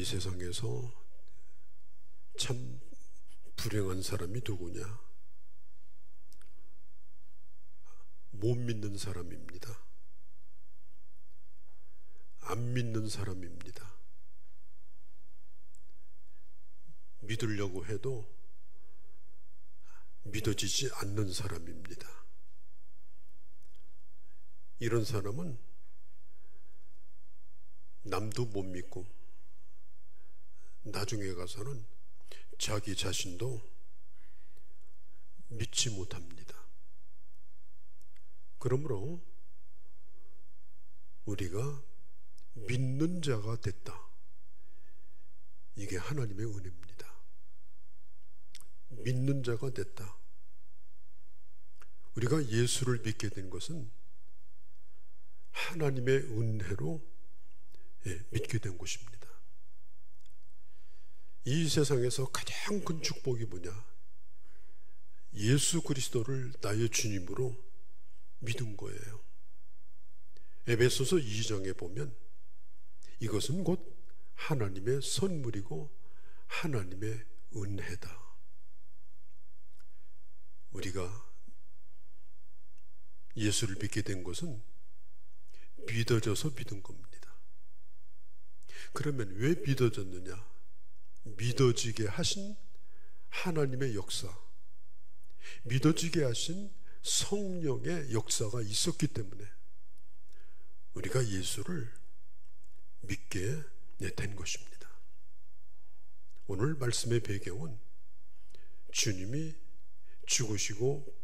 세상에서 참 불행한 사람이 누구냐? 못 믿는 사람입니다. 안 믿는 사람입니다. 믿으려고 해도 믿어지지 않는 사람입니다. 이런 사람은 남도 못 믿고 나중에 가서는 자기 자신도 믿지 못합니다. 그러므로 우리가 믿는 자가 됐다. 이게 하나님의 은혜입니다. 믿는 자가 됐다. 우리가 예수를 믿게 된 것은 하나님의 은혜로 믿게 된 것입니다. 이 세상에서 가장 큰 축복이 뭐냐? 예수 그리스도를 나의 주님으로 믿은 거예요. 에베소서 2장에 보면 이것은 곧 하나님의 선물이고 하나님의 은혜다. 우리가 예수를 믿게 된 것은 믿어져서 믿은 겁니다. 그러면 왜 믿어졌느냐? 믿어지게 하신 하나님의 역사, 믿어지게 하신 성령의 역사가 있었기 때문에 우리가 예수를 믿게 된 것입니다. 오늘 말씀의 배경은 주님이 죽으시고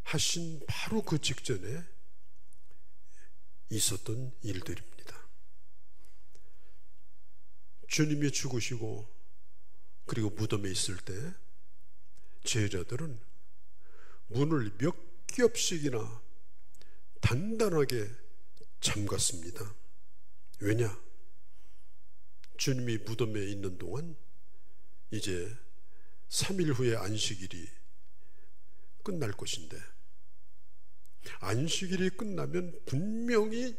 부활하신 바로 그 직전에 있었던 일들입니다. 주님이 죽으시고 그리고 무덤에 있을 때 제자들은 문을 몇 겹씩이나 단단하게 잠갔습니다. 왜냐? 주님이 무덤에 있는 동안 이제 3일 후에 안식일이 끝날 것인데, 안식일이 끝나면 분명히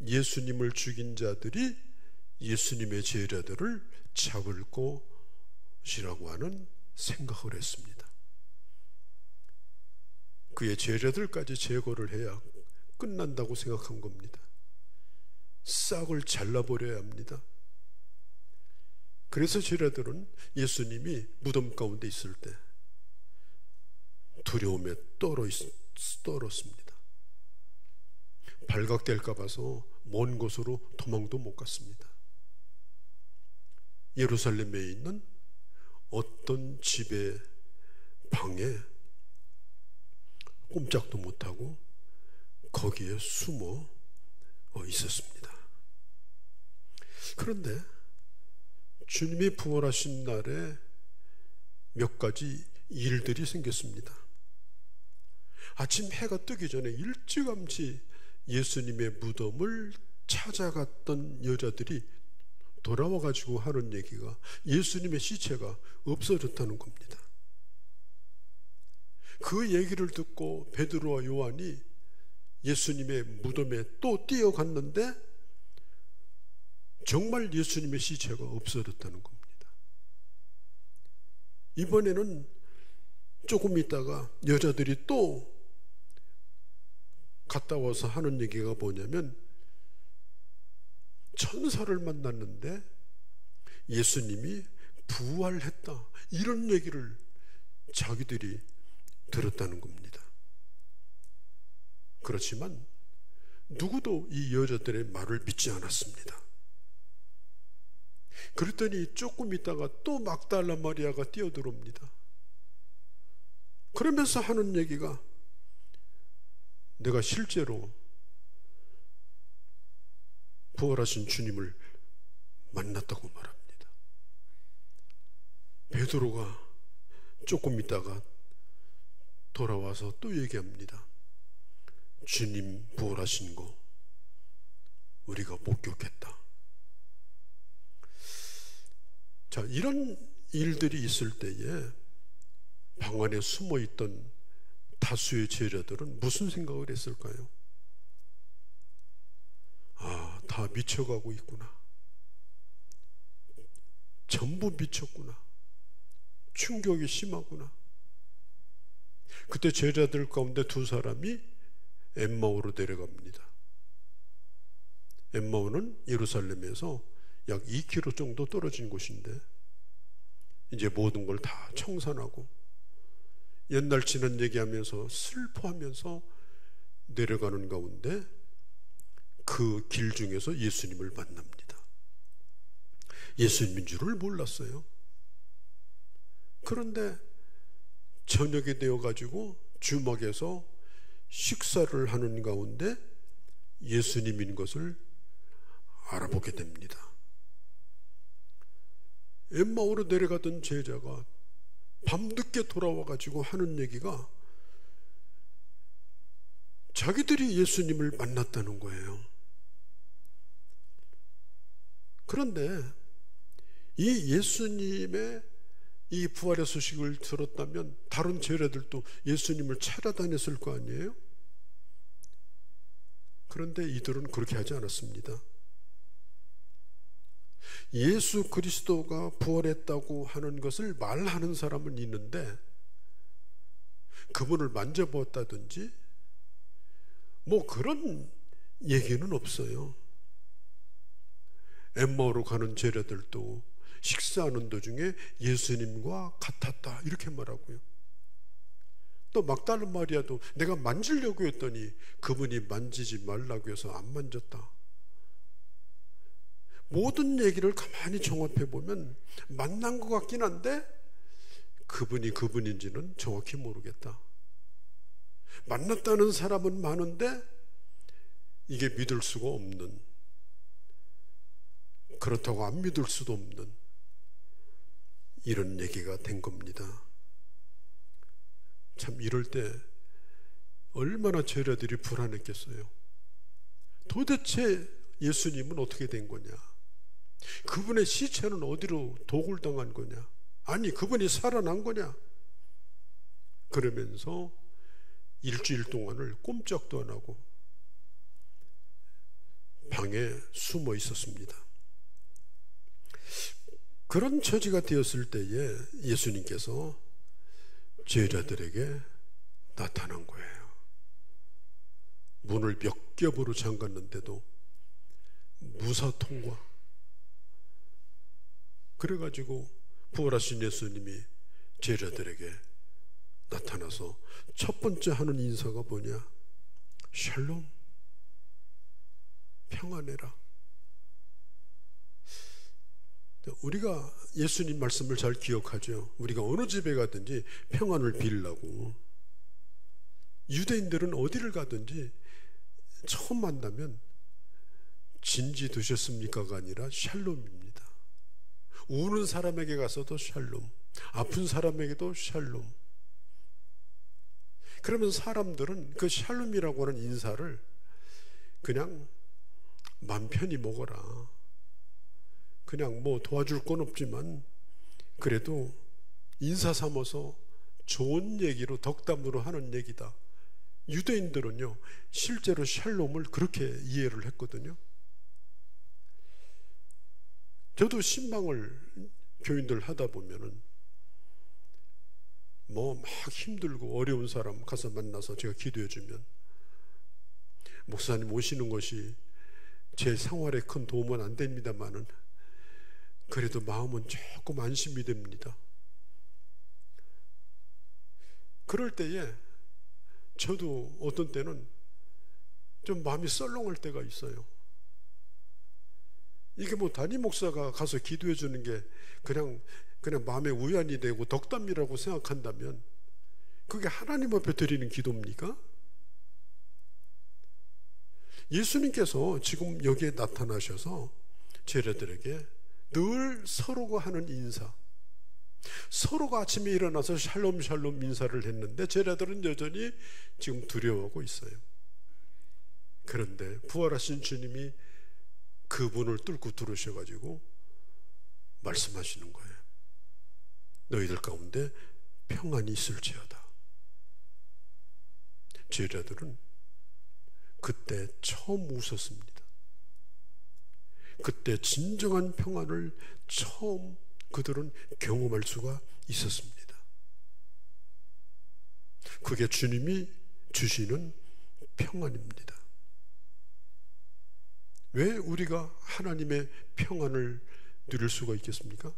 예수님을 죽인 자들이 예수님의 제자들을 잡을 것이라고 하는 생각을 했습니다. 그의 제자들까지 제거를 해야 끝난다고 생각한 겁니다. 싹을 잘라버려야 합니다. 그래서 제자들은 예수님이 무덤 가운데 있을 때 두려움에 떨었습니다. 발각될까 봐서 먼 곳으로 도망도 못 갔습니다. 예루살렘에 있는 어떤 집의 방에 꼼짝도 못하고 거기에 숨어 있었습니다. 그런데 주님이 부활하신 날에 몇 가지 일들이 생겼습니다. 아침 해가 뜨기 전에 일찌감치 예수님의 무덤을 찾아갔던 여자들이 돌아와가지고 하는 얘기가 예수님의 시체가 없어졌다는 겁니다. 그 얘기를 듣고 베드로와 요한이 예수님의 무덤에 또 뛰어갔는데 정말 예수님의 시체가 없어졌다는 겁니다. 이번에는 조금 있다가 여자들이 또 갔다 와서 하는 얘기가 뭐냐면 천사를 만났는데 예수님이 부활했다, 이런 얘기를 자기들이 들었다는 겁니다. 그렇지만 누구도 이 여자들의 말을 믿지 않았습니다. 그랬더니 조금 있다가 또 막달라 마리아가 뛰어들어옵니다. 그러면서 하는 얘기가 내가 실제로 부활하신 주님을 만났다고 말합니다. 베드로가 조금 있다가 돌아와서 또 얘기합니다. 주님 부활하신 거 우리가 목격했다. 자, 이런 일들이 있을 때에 방 안에 숨어있던 다수의 제자들은 무슨 생각을 했을까요? 아, 다 미쳐가고 있구나. 전부 미쳤구나. 충격이 심하구나. 그때 제자들 가운데 두 사람이 엠마오로 내려갑니다. 엠마오는 예루살렘에서 약 2km 정도 떨어진 곳인데 이제 모든 걸 다 청산하고 옛날 지난 얘기하면서 슬퍼하면서 내려가는 가운데 그 길 중에서 예수님을 만납니다. 예수님인 줄을 몰랐어요. 그런데 저녁이 되어가지고 주막에서 식사를 하는 가운데 예수님인 것을 알아보게 됩니다. 엠마오로 내려가던 제자가 밤늦게 돌아와가지고 하는 얘기가 자기들이 예수님을 만났다는 거예요. 그런데 이 예수님의 이 부활의 소식을 들었다면 다른 제자들도 예수님을 찾아다녔을 거 아니에요? 그런데 이들은 그렇게 하지 않았습니다. 예수 그리스도가 부활했다고 하는 것을 말하는 사람은 있는데 그분을 만져보았다든지 뭐 그런 얘기는 없어요. 엠마오로 가는 제자들도 식사하는 도중에 예수님과 같았다 이렇게 말하고요. 또 막달라 마리아도 내가 만지려고 했더니 그분이 만지지 말라고 해서 안 만졌다. 모든 얘기를 가만히 종합해 보면 만난 것 같긴 한데 그분이 그분인지는 정확히 모르겠다. 만났다는 사람은 많은데 이게 믿을 수가 없는, 그렇다고 안 믿을 수도 없는 이런 얘기가 된 겁니다. 참 이럴 때 얼마나 제자들이 불안했겠어요. 도대체 예수님은 어떻게 된 거냐? 그분의 시체는 어디로 도굴 당한 거냐? 아니 그분이 살아난 거냐? 그러면서 일주일 동안을 꼼짝도 안 하고 방에 숨어 있었습니다. 그런 처지가 되었을 때에 예수님께서 제자들에게 나타난 거예요. 문을 몇 겹으로 잠갔는데도 무사 통과. 그래가지고 부활하신 예수님이 제자들에게 나타나서 첫 번째 하는 인사가 뭐냐? 샬롬, 평안해라. 우리가 예수님 말씀을 잘 기억하죠. 우리가 어느 집에 가든지 평안을 빌려고. 유대인들은 어디를 가든지 처음 만나면 진지 드셨습니까가 아니라 샬롬입니다. 우는 사람에게 가서도 샬롬, 아픈 사람에게도 샬롬. 그러면 사람들은 그 샬롬이라고 하는 인사를 그냥 맘 편히 먹어라. 그냥 뭐 도와줄 건 없지만 그래도 인사 삼아서 좋은 얘기로 덕담으로 하는 얘기다. 유대인들은요 실제로 샬롬을 그렇게 이해를 했거든요. 저도 신방을 교인들 하다 보면은 뭐 막 힘들고 어려운 사람 가서 만나서 제가 기도해 주면 목사님 오시는 것이 제 생활에 큰 도움은 안 됩니다만은 그래도 마음은 조금 안심이 됩니다. 그럴 때에 저도 어떤 때는 좀 마음이 썰렁할 때가 있어요. 이게 뭐 담임 목사가 가서 기도해 주는 게 그냥 마음에 우연이 되고 덕담이라고 생각한다면 그게 하나님 앞에 드리는 기도입니까? 예수님께서 지금 여기에 나타나셔서 제자들에게 늘 서로가 하는 인사, 서로가 아침에 일어나서 샬롬 샬롬 인사를 했는데 제자들은 여전히 지금 두려워하고 있어요. 그런데 부활하신 주님이 그분을 뚫고 들어오셔가지고 말씀하시는 거예요. 너희들 가운데 평안이 있을지어다. 제자들은 그때 처음 웃었습니다. 그때 진정한 평안을 처음 그들은 경험할 수가 있었습니다. 그게 주님이 주시는 평안입니다. 왜 우리가 하나님의 평안을 누릴 수가 있겠습니까?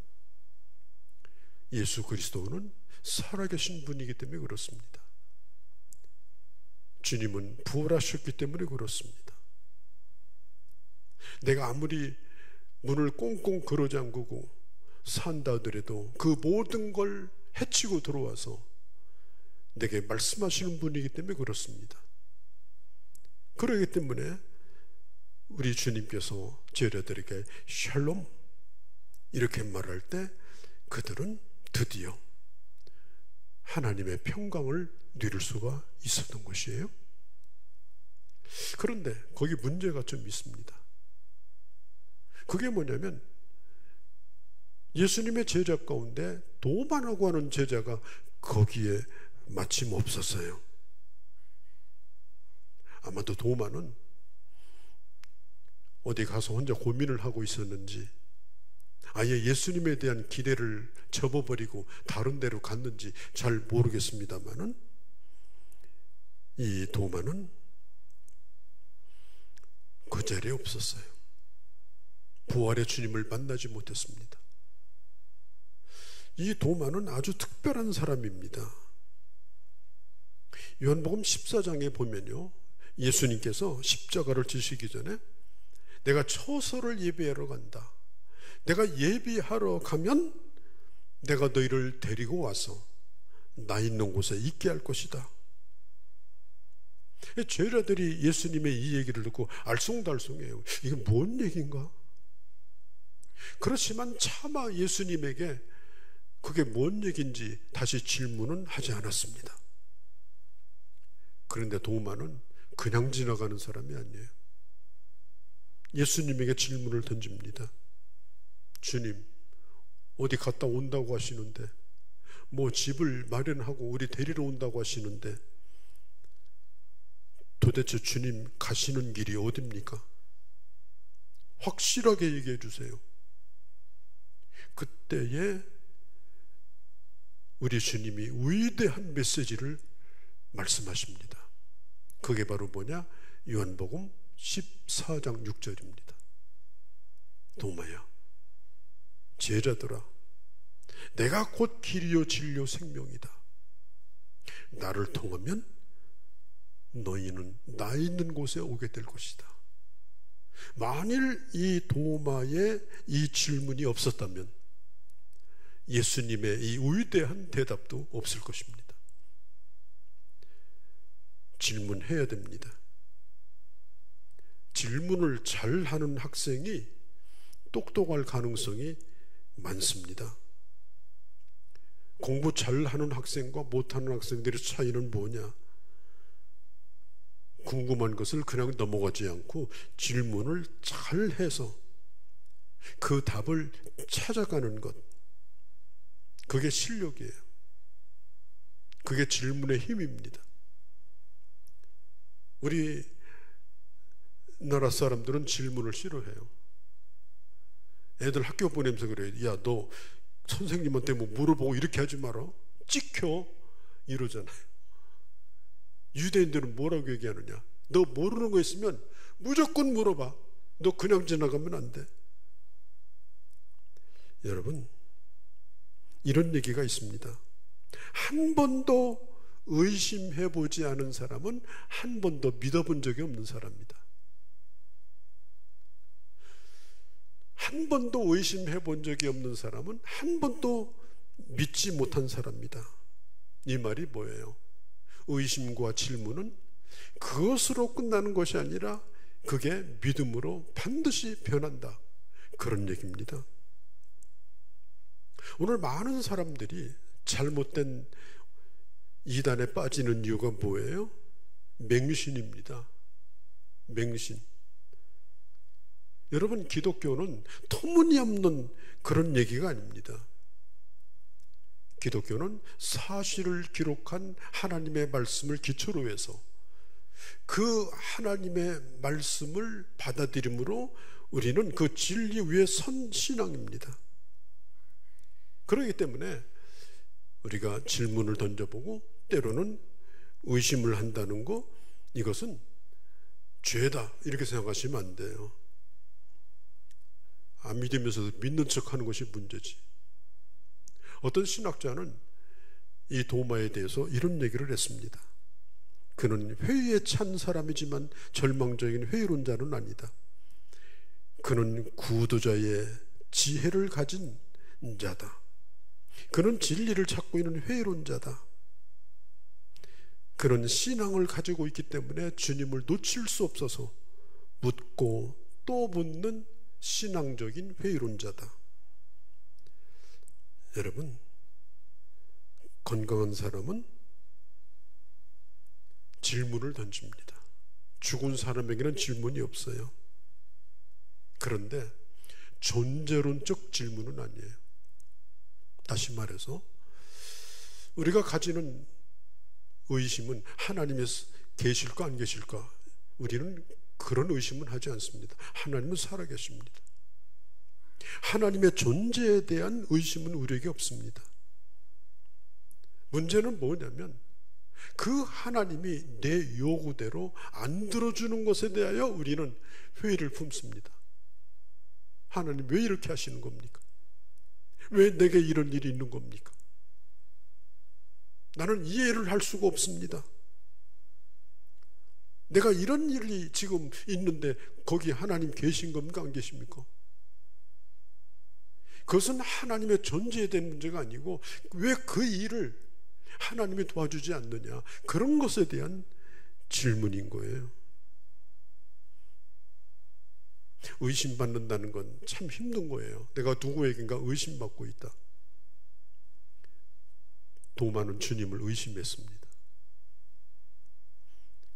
예수 그리스도는 살아계신 분이기 때문에 그렇습니다. 주님은 부활하셨기 때문에 그렇습니다. 내가 아무리 문을 꽁꽁 걸어 잠그고 산다 하더라도 그 모든 걸 해치고 들어와서 내게 말씀하시는 분이기 때문에 그렇습니다. 그렇기 때문에 우리 주님께서 제자들에게 샬롬 이렇게 말할 때 그들은 드디어 하나님의 평강을 누릴 수가 있었던 것이에요. 그런데 거기 문제가 좀 있습니다. 그게 뭐냐면 예수님의 제자 가운데 도마라고 하는 제자가 거기에 마침 없었어요. 아마도 도마는 어디 가서 혼자 고민을 하고 있었는지, 아예 예수님에 대한 기대를 접어버리고 다른 데로 갔는지 잘 모르겠습니다만은, 이 도마는 그 자리에 없었어요. 부활의 주님을 만나지 못했습니다. 이 도마는 아주 특별한 사람입니다. 요한복음 14장에 보면요, 예수님께서 십자가를 지시기 전에 내가 처소를 예비하러 간다. 내가 예비하러 가면 내가 너희를 데리고 와서 나 있는 곳에 있게 할 것이다. 제자들이 예수님의 이 얘기를 듣고 알쏭달쏭해요. 이게 뭔 얘기인가? 그렇지만 차마 예수님에게 그게 뭔 얘기인지 다시 질문은 하지 않았습니다. 그런데 도마는 그냥 지나가는 사람이 아니에요. 예수님에게 질문을 던집니다. 주님, 어디 갔다 온다고 하시는데, 뭐 집을 마련하고 우리 데리러 온다고 하시는데, 도대체 주님 가시는 길이 어딥니까? 확실하게 얘기해 주세요. 그때에 우리 주님이 위대한 메시지를 말씀하십니다. 그게 바로 뭐냐? 요한복음 14장 6절입니다. 도마야, 제자들아, 내가 곧 길이요 진리요 생명이다. 나를 통하면 너희는 나 있는 곳에 오게 될 것이다. 만일 이 도마의 이 질문이 없었다면 예수님의 이 위대한 대답도 없을 것입니다. 질문해야 됩니다. 질문을 잘하는 학생이 똑똑할 가능성이 많습니다. 공부 잘하는 학생과 못하는 학생들의 차이는 뭐냐? 궁금한 것을 그냥 넘어가지 않고 질문을 잘해서 그 답을 찾아가는 것, 그게 실력이에요. 그게 질문의 힘입니다. 우리 나라 사람들은 질문을 싫어해요. 애들 학교 보내면서 그래요. 야, 너 선생님한테 뭐 물어보고 이렇게 하지 마라. 찍혀. 이러잖아요. 유대인들은 뭐라고 얘기하느냐? 너 모르는 거 있으면 무조건 물어봐. 너 그냥 지나가면 안 돼. 여러분, 이런 얘기가 있습니다. 한 번도 의심해보지 않은 사람은 한 번도 믿어본 적이 없는 사람입니다. 한 번도 의심해본 적이 없는 사람은 한 번도 믿지 못한 사람입니다. 이 말이 뭐예요? 의심과 질문은 그것으로 끝나는 것이 아니라 그게 믿음으로 반드시 변한다. 그런 얘기입니다. 오늘 많은 사람들이 잘못된 이단에 빠지는 이유가 뭐예요? 맹신입니다. 맹신. 여러분, 기독교는 터무니없는 그런 얘기가 아닙니다. 기독교는 사실을 기록한 하나님의 말씀을 기초로 해서 그 하나님의 말씀을 받아들임으로 우리는 그 진리 위에 선 신앙입니다. 그렇기 때문에 우리가 질문을 던져보고 때로는 의심을 한다는 거, 이것은 죄다 이렇게 생각하시면 안 돼요. 안 믿으면서도 믿는 척하는 것이 문제지. 어떤 신학자는 이 도마에 대해서 이런 얘기를 했습니다. 그는 회의에 찬 사람이지만 절망적인 회의론자는 아니다. 그는 구도자의 지혜를 가진 자다. 그는 진리를 찾고 있는 회의론자다. 그는 신앙을 가지고 있기 때문에 주님을 놓칠 수 없어서 묻고 또 묻는 신앙적인 회의론자다. 여러분, 건강한 사람은 질문을 던집니다. 죽은 사람에게는 질문이 없어요. 그런데 존재론적 질문은 아니에요. 다시 말해서 우리가 가지는 의심은 하나님이 계실까 안 계실까, 우리는 그런 의심은 하지 않습니다. 하나님은 살아계십니다. 하나님의 존재에 대한 의심은 우리에게 없습니다. 문제는 뭐냐면 그 하나님이 내 요구대로 안 들어주는 것에 대하여 우리는 회의를 품습니다. 하나님 왜 이렇게 하시는 겁니까? 왜 내게 이런 일이 있는 겁니까? 나는 이해를 할 수가 없습니다. 내가 이런 일이 지금 있는데 거기 하나님 계신 겁니까? 안 계십니까? 그것은 하나님의 존재에 대한 문제가 아니고 왜 그 일을 하나님이 도와주지 않느냐, 그런 것에 대한 질문인 거예요. 의심받는다는 건 참 힘든 거예요. 내가 누구에겐가 의심받고 있다. 도마는 주님을 의심했습니다.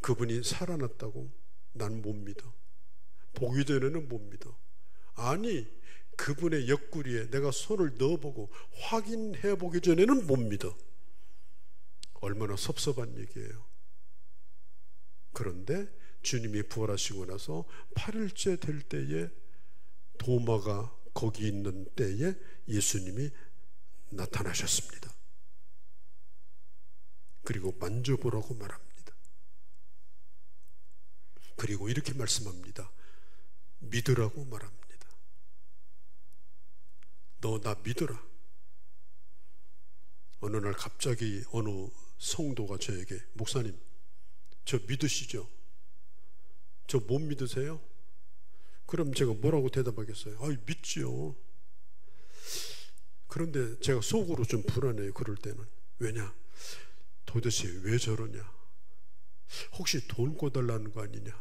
그분이 살아났다고 난 못 믿어. 보기 전에는 못 믿어. 아니, 그분의 옆구리에 내가 손을 넣어보고 확인해 보기 전에는 못 믿어. 얼마나 섭섭한 얘기예요. 그런데 주님이 부활하시고 나서 8일째 될 때에, 도마가 거기 있는 때에 예수님이 나타나셨습니다. 그리고 만져보라고 말합니다. 그리고 이렇게 말씀합니다. 믿으라고 말합니다. 너 나 믿어라. 어느 날 갑자기 어느 성도가 저에게, 목사님, 저 믿으시죠? 저 못 믿으세요? 그럼 제가 뭐라고 대답하겠어요? 아이, 믿지요. 그런데 제가 속으로 좀 불안해요. 그럴 때는. 왜냐? 도대체 왜 저러냐? 혹시 돈 꿔달라는 거 아니냐?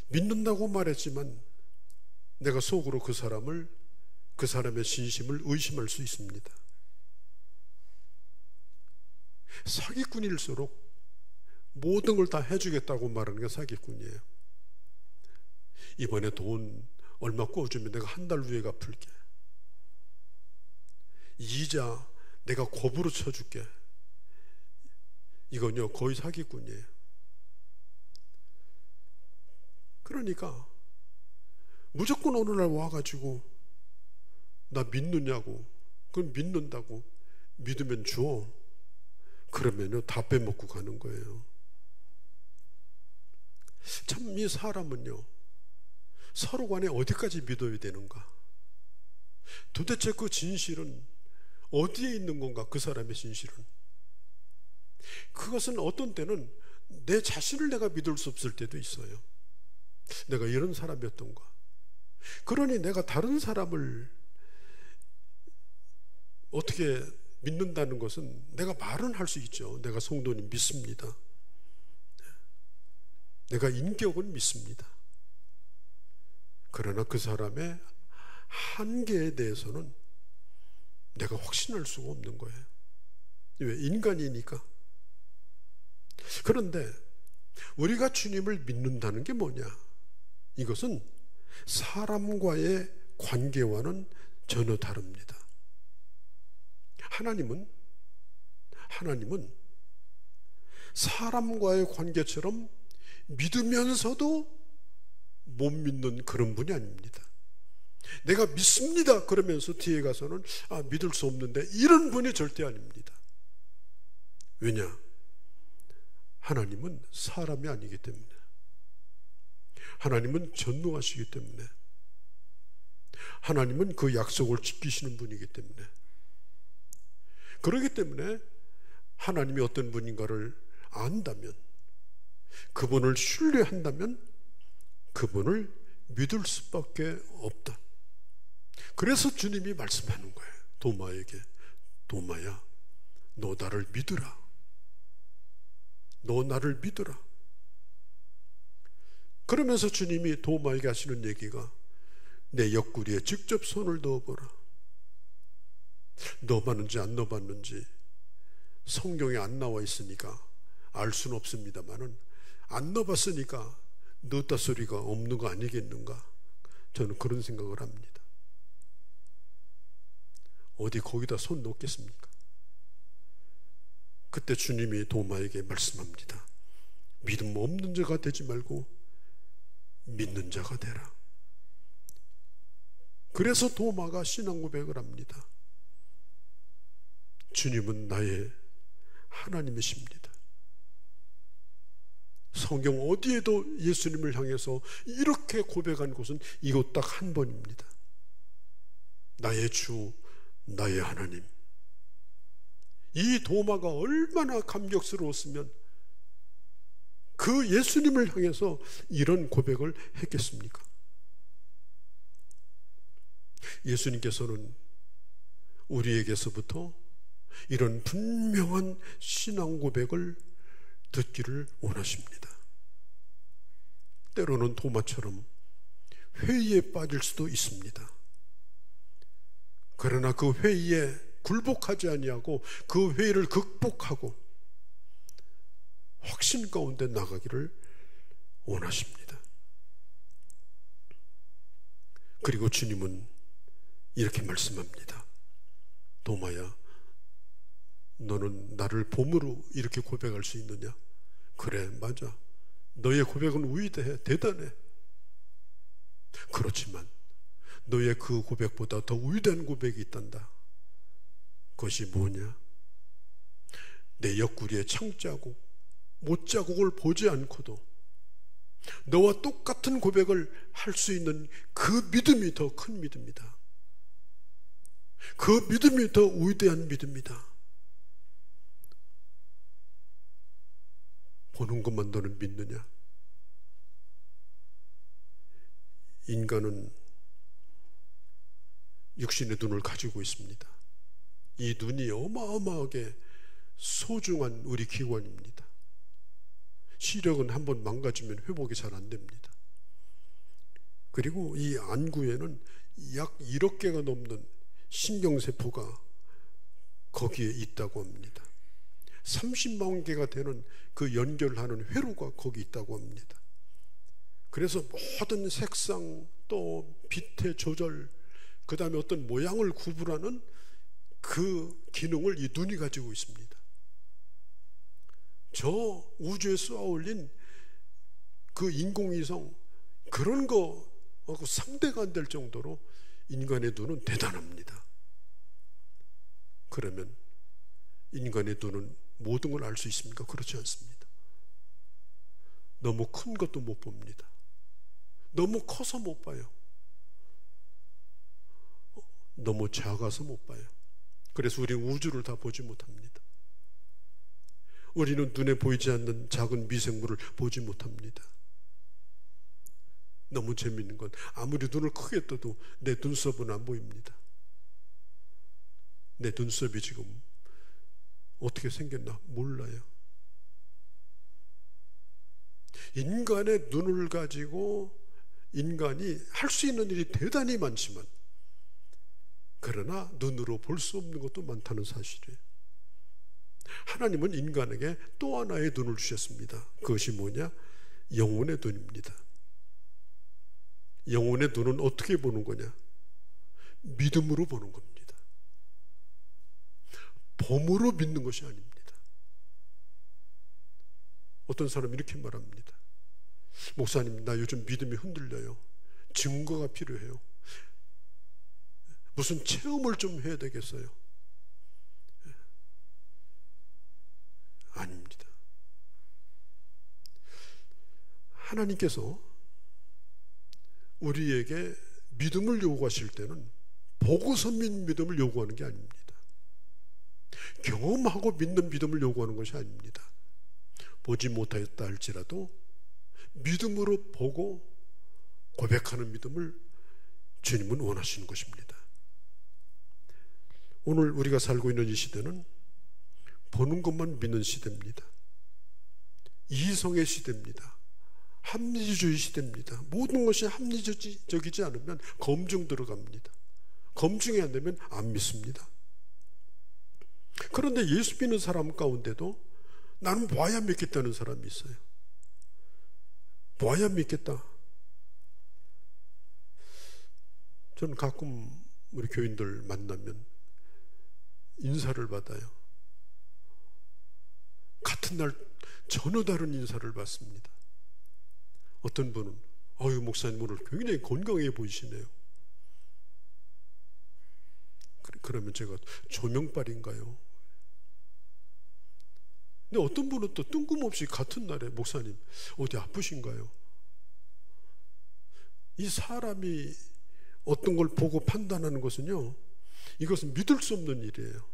믿는다고 말했지만 내가 속으로 그 사람의 진심을 의심할 수 있습니다. 사기꾼일수록 모든 걸 다 해주겠다고 말하는 게 사기꾼이에요. 이번에 돈 얼마 꿔주면 내가 한 달 후에 갚을게. 이자 내가 고부로 쳐줄게. 이건요 거의 사기꾼이에요. 그러니까 무조건 어느 날 와가지고 나 믿느냐고, 그럼 믿는다고, 믿으면 줘. 그러면요 다 빼먹고 가는 거예요. 참 이 사람은요 서로 간에 어디까지 믿어야 되는가? 도대체 그 진실은 어디에 있는 건가? 그 사람의 진실은. 그것은 어떤 때는 내 자신을 내가 믿을 수 없을 때도 있어요. 내가 이런 사람이었던가. 그러니 내가 다른 사람을 어떻게 믿는다는 것은 내가 말은 할 수 있죠. 내가 성도님 믿습니다. 내가 인격은 믿습니다. 그러나 그 사람의 한계에 대해서는 내가 확신할 수가 없는 거예요. 왜? 인간이니까. 그런데 우리가 주님을 믿는다는 게 뭐냐? 이것은 사람과의 관계와는 전혀 다릅니다. 하나님은 사람과의 관계처럼 믿으면서도 못 믿는 그런 분이 아닙니다. 내가 믿습니다 그러면서 뒤에 가서는 믿을 수 없는데, 이런 분이 절대 아닙니다. 왜냐? 하나님은 사람이 아니기 때문에, 하나님은 전능하시기 때문에, 하나님은 그 약속을 지키시는 분이기 때문에, 그렇기 때문에 하나님이 어떤 분인가를 안다면, 그분을 신뢰한다면 그분을 믿을 수밖에 없다. 그래서 주님이 말씀하는 거예요. 도마에게, 도마야, 너 나를 믿으라. 너 나를 믿으라. 그러면서 주님이 도마에게 하시는 얘기가, 내 옆구리에 직접 손을 넣어보라. 넣어봤는지 안 넣어봤는지 성경에 안 나와 있으니까 알 수는 없습니다만은, 안 넣어봤으니까 넣었다 소리가 없는 거 아니겠는가? 저는 그런 생각을 합니다. 어디 거기다 손 놓겠습니까? 그때 주님이 도마에게 말씀합니다. 믿음 없는 자가 되지 말고 믿는 자가 되라. 그래서 도마가 신앙 고백을 합니다. 주님은 나의 하나님이십니다. 성경 어디에도 예수님을 향해서 이렇게 고백한 곳은 이곳 딱 한 번입니다. 나의 주, 나의 하나님. 이 도마가 얼마나 감격스러웠으면 그 예수님을 향해서 이런 고백을 했겠습니까? 예수님께서는 우리에게서부터 이런 분명한 신앙 고백을 듣기를 원하십니다. 때로는 도마처럼 회의에 빠질 수도 있습니다. 그러나 그 회의에 굴복하지 아니하고 그 회의를 극복하고 확신 가운데 나가기를 원하십니다. 그리고 주님은 이렇게 말씀합니다. 도마야, 너는 나를 봄으로 이렇게 고백할 수 있느냐? 그래, 맞아. 너의 고백은 위대해, 대단해. 그렇지만 너의 그 고백보다 더 위대한 고백이 있단다. 그것이 뭐냐? 내 옆구리에 창자국, 못자국을 보지 않고도 너와 똑같은 고백을 할 수 있는 그 믿음이 더 큰 믿음이다. 그 믿음이 더 위대한 믿음이다. 보는 것만 너는 믿느냐? 인간은 육신의 눈을 가지고 있습니다. 이 눈이 어마어마하게 소중한 우리 기관입니다. 시력은 한번 망가지면 회복이 잘 안 됩니다. 그리고 이 안구에는 약 1억 개가 넘는 신경세포가 거기에 있다고 합니다. 30만 개가 되는 그 연결하는 회로가 거기 있다고 합니다. 그래서 모든 색상, 또 빛의 조절, 그 다음에 어떤 모양을 구분하는 그 기능을 이 눈이 가지고 있습니다. 저 우주에 쏘아 올린 그 인공위성, 그런 거하고 상대가 안 될 정도로 인간의 눈은 대단합니다. 그러면 인간의 눈은 모든 걸 알 수 있습니까? 그렇지 않습니다. 너무 큰 것도 못 봅니다. 너무 커서 못 봐요. 너무 작아서 못 봐요. 그래서 우리는 우주를 다 보지 못합니다. 우리는 눈에 보이지 않는 작은 미생물을 보지 못합니다. 너무 재미있는 건 아무리 눈을 크게 떠도 내 눈썹은 안 보입니다. 내 눈썹이 지금 어떻게 생겼나 몰라요. 인간의 눈을 가지고 인간이 할 수 있는 일이 대단히 많지만, 그러나 눈으로 볼 수 없는 것도 많다는 사실이에요. 하나님은 인간에게 또 하나의 눈을 주셨습니다. 그것이 뭐냐? 영혼의 눈입니다. 영혼의 눈은 어떻게 보는 거냐? 믿음으로 보는 겁니다. 봄으로 믿는 것이 아닙니다. 어떤 사람이 이렇게 말합니다. 목사님, 나 요즘 믿음이 흔들려요. 증거가 필요해요. 무슨 체험을 좀 해야 되겠어요? 아닙니다. 하나님께서 우리에게 믿음을 요구하실 때는 보고서 믿는 믿음을 요구하는 게 아닙니다. 경험하고 믿는 믿음을 요구하는 것이 아닙니다. 보지 못하였다 할지라도 믿음으로 보고 고백하는 믿음을 주님은 원하시는 것입니다. 오늘 우리가 살고 있는 이 시대는 보는 것만 믿는 시대입니다. 이성의 시대입니다. 합리주의 시대입니다. 모든 것이 합리적이지 않으면 검증 들어갑니다. 검증이 안 되면 안 믿습니다. 그런데 예수 믿는 사람 가운데도 나는 봐야 믿겠다는 사람이 있어요. 봐야 믿겠다. 저는 가끔 우리 교인들 만나면 인사를 받아요. 같은 날 전혀 다른 인사를 받습니다. 어떤 분은 아유 목사님 오늘 굉장히 건강해 보이시네요. 그러면 제가 조명빨인가요? 근데 어떤 분은 또 뜬금없이 같은 날에 목사님 어디 아프신가요? 이 사람이 어떤 걸 보고 판단하는 것은요, 이것은 믿을 수 없는 일이에요.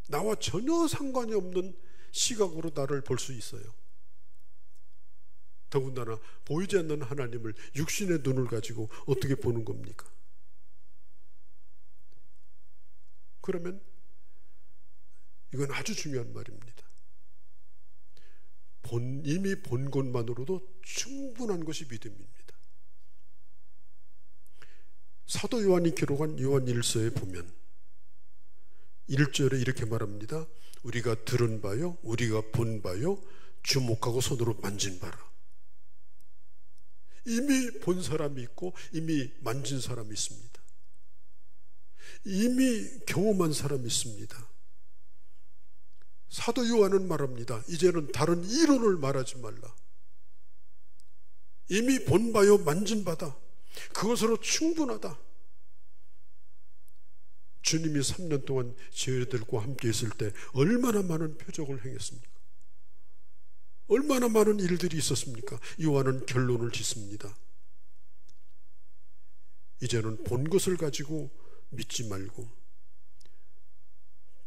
나와 전혀 상관이 없는 시각으로 나를 볼 수 있어요. 더군다나 보이지 않는 하나님을 육신의 눈을 가지고 어떻게 보는 겁니까? 그러면 이건 아주 중요한 말입니다. 이미 본 것만으로도 충분한 것이 믿음입니다. 사도 요한이 기록한 요한 1서에 보면 1절에 이렇게 말합니다. 우리가 들은 바요, 우리가 본 바요, 주목하고 손으로 만진 바라. 이미 본 사람이 있고 이미 만진 사람이 있습니다. 이미 경험한 사람이 있습니다. 사도 요한은 말합니다. 이제는 다른 이론을 말하지 말라. 이미 본 바요 만진 바다. 그것으로 충분하다. 주님이 3년 동안 저희들과 함께 있을 때 얼마나 많은 표적을 행했습니까? 얼마나 많은 일들이 있었습니까? 요한은 결론을 짓습니다. 이제는 본 것을 가지고 믿지 말고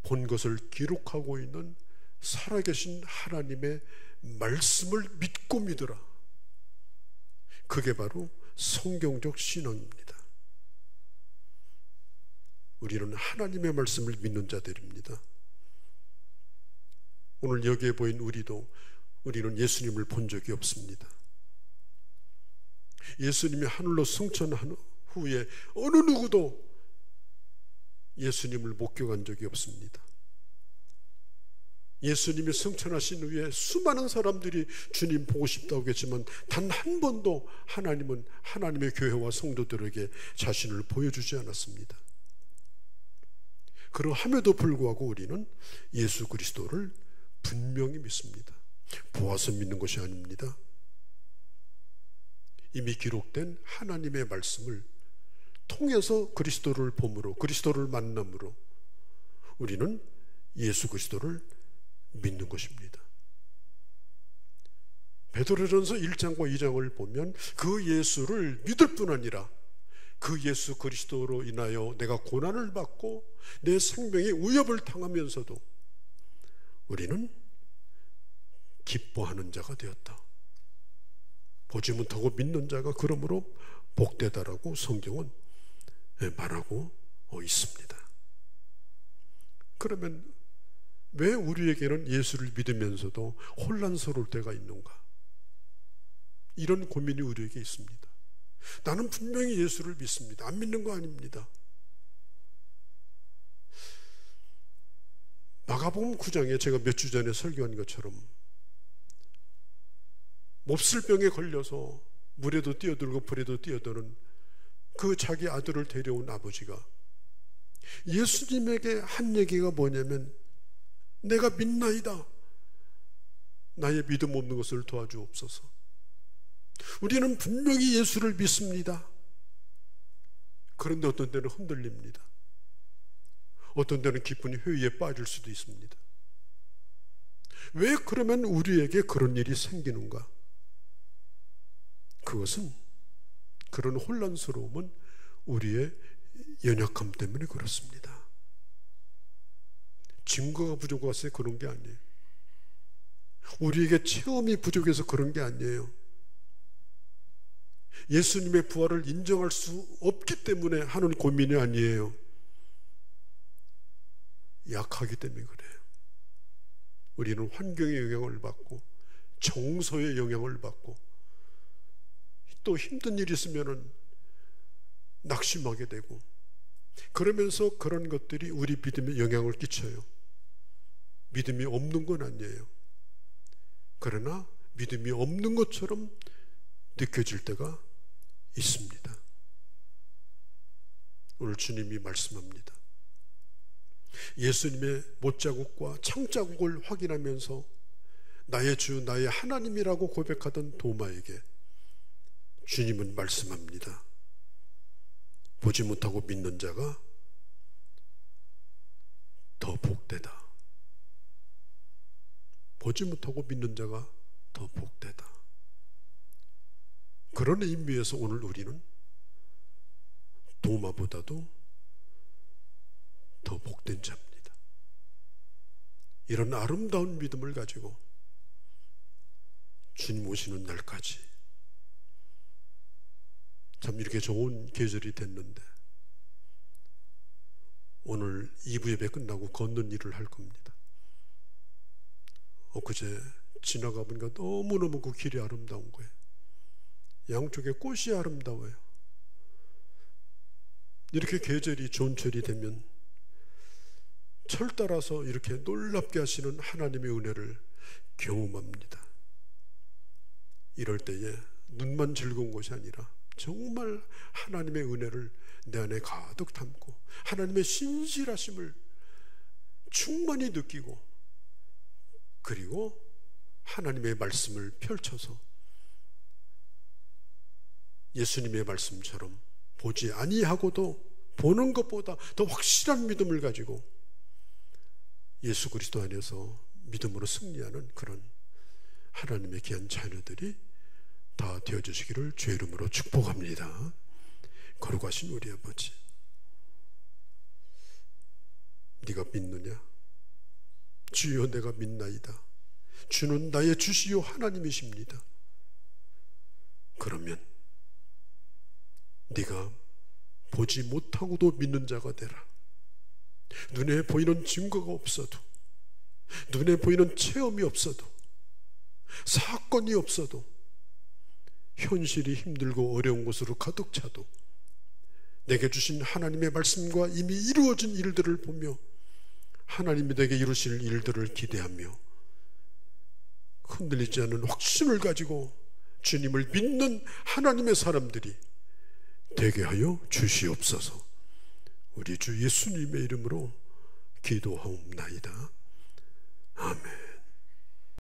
본 것을 기록하고 있는 살아계신 하나님의 말씀을 믿고 믿으라. 그게 바로 성경적 신앙입니다. 우리는 하나님의 말씀을 믿는 자들입니다. 오늘 여기에 보인 우리는 예수님을 본 적이 없습니다. 예수님이 하늘로 승천한 후에 어느 누구도 예수님을 목격한 적이 없습니다. 예수님이 승천하신 후에 수많은 사람들이 주님 보고 싶다고 했지만 단 한 번도 하나님은 하나님의 교회와 성도들에게 자신을 보여주지 않았습니다. 그러함에도 불구하고 우리는 예수 그리스도를 분명히 믿습니다. 보아서 믿는 것이 아닙니다. 이미 기록된 하나님의 말씀을 통해서 그리스도를 봄으로, 그리스도를 만남으로 우리는 예수 그리스도를 믿는 것입니다. 베드로전서 1장과 2장을 보면 그 예수를 믿을 뿐 아니라 그 예수 그리스도로 인하여 내가 고난을 받고 내 생명에 위협을 당하면서도 우리는 기뻐하는 자가 되었다. 보지 못하고 믿는 자가 그러므로 복되다라고 성경은 말하고 있습니다. 그러면 왜 우리에게는 예수를 믿으면서도 혼란스러울 때가 있는가? 이런 고민이 우리에게 있습니다. 나는 분명히 예수를 믿습니다. 안 믿는 거 아닙니다. 마가복음 9장에 제가 몇 주 전에 설교한 것처럼 몹쓸병에 걸려서 물에도 뛰어들고 불에도 뛰어드는 그 자기 아들을 데려온 아버지가 예수님에게 한 얘기가 뭐냐면 내가 믿나이다. 나의 믿음 없는 것을 도와주옵소서. 우리는 분명히 예수를 믿습니다. 그런데 어떤 때는 흔들립니다. 어떤 때는 기쁜 회의에 빠질 수도 있습니다. 왜 그러면 우리에게 그런 일이 생기는가? 그것은, 그런 혼란스러움은 우리의 연약함 때문에 그렇습니다. 증거가 부족해서 그런 게 아니에요. 우리에게 체험이 부족해서 그런 게 아니에요. 예수님의 부활을 인정할 수 없기 때문에 하는 고민이 아니에요. 약하기 때문에 그래요. 우리는 환경의 영향을 받고 정서의 영향을 받고 또 힘든 일이 있으면 낙심하게 되고, 그러면서 그런 것들이 우리 믿음에 영향을 끼쳐요. 믿음이 없는 건 아니에요. 그러나 믿음이 없는 것처럼 느껴질 때가 있습니다. 오늘 주님이 말씀합니다. 예수님의 못자국과 창자국을 확인하면서 나의 주 나의 하나님이라고 고백하던 도마에게 주님은 말씀합니다. 보지 못하고 믿는 자가 더 복되다. 보지 못하고 믿는 자가 더 복되다. 그런 의미에서 오늘 우리는 도마보다도 더 복된 자입니다. 이런 아름다운 믿음을 가지고 주님 오시는 날까지, 참 이렇게 좋은 계절이 됐는데 오늘 2부 예배 끝나고 걷는 일을 할 겁니다. 엊그제 지나가 보니까 너무너무 그 길이 아름다운 거예요. 양쪽에 꽃이 아름다워요. 이렇게 계절이 좋은 철이 되면 철 따라서 이렇게 놀랍게 하시는 하나님의 은혜를 경험합니다. 이럴 때에 눈만 즐거운 것이 아니라 정말 하나님의 은혜를 내 안에 가득 담고 하나님의 신실하심을 충만히 느끼고, 그리고 하나님의 말씀을 펼쳐서 예수님의 말씀처럼 보지 아니하고도 보는 것보다 더 확실한 믿음을 가지고 예수 그리스도 안에서 믿음으로 승리하는 그런 하나님의 귀한 자녀들이 다 되어주시기를 주의 이름으로 축복합니다. 거룩하신 우리 아버지, 네가 믿느냐? 주여 내가 믿나이다. 주는 나의 주시요 하나님이십니다. 그러면 네가 보지 못하고도 믿는 자가 되라. 눈에 보이는 증거가 없어도, 눈에 보이는 체험이 없어도, 사건이 없어도, 현실이 힘들고 어려운 곳으로 가득 차도 내게 주신 하나님의 말씀과 이미 이루어진 일들을 보며 하나님이 내게 이루실 일들을 기대하며 흔들리지 않는 확신을 가지고 주님을 믿는 하나님의 사람들이 되게 하여 주시옵소서. 우리 주 예수님의 이름으로 기도하옵나이다. 아멘.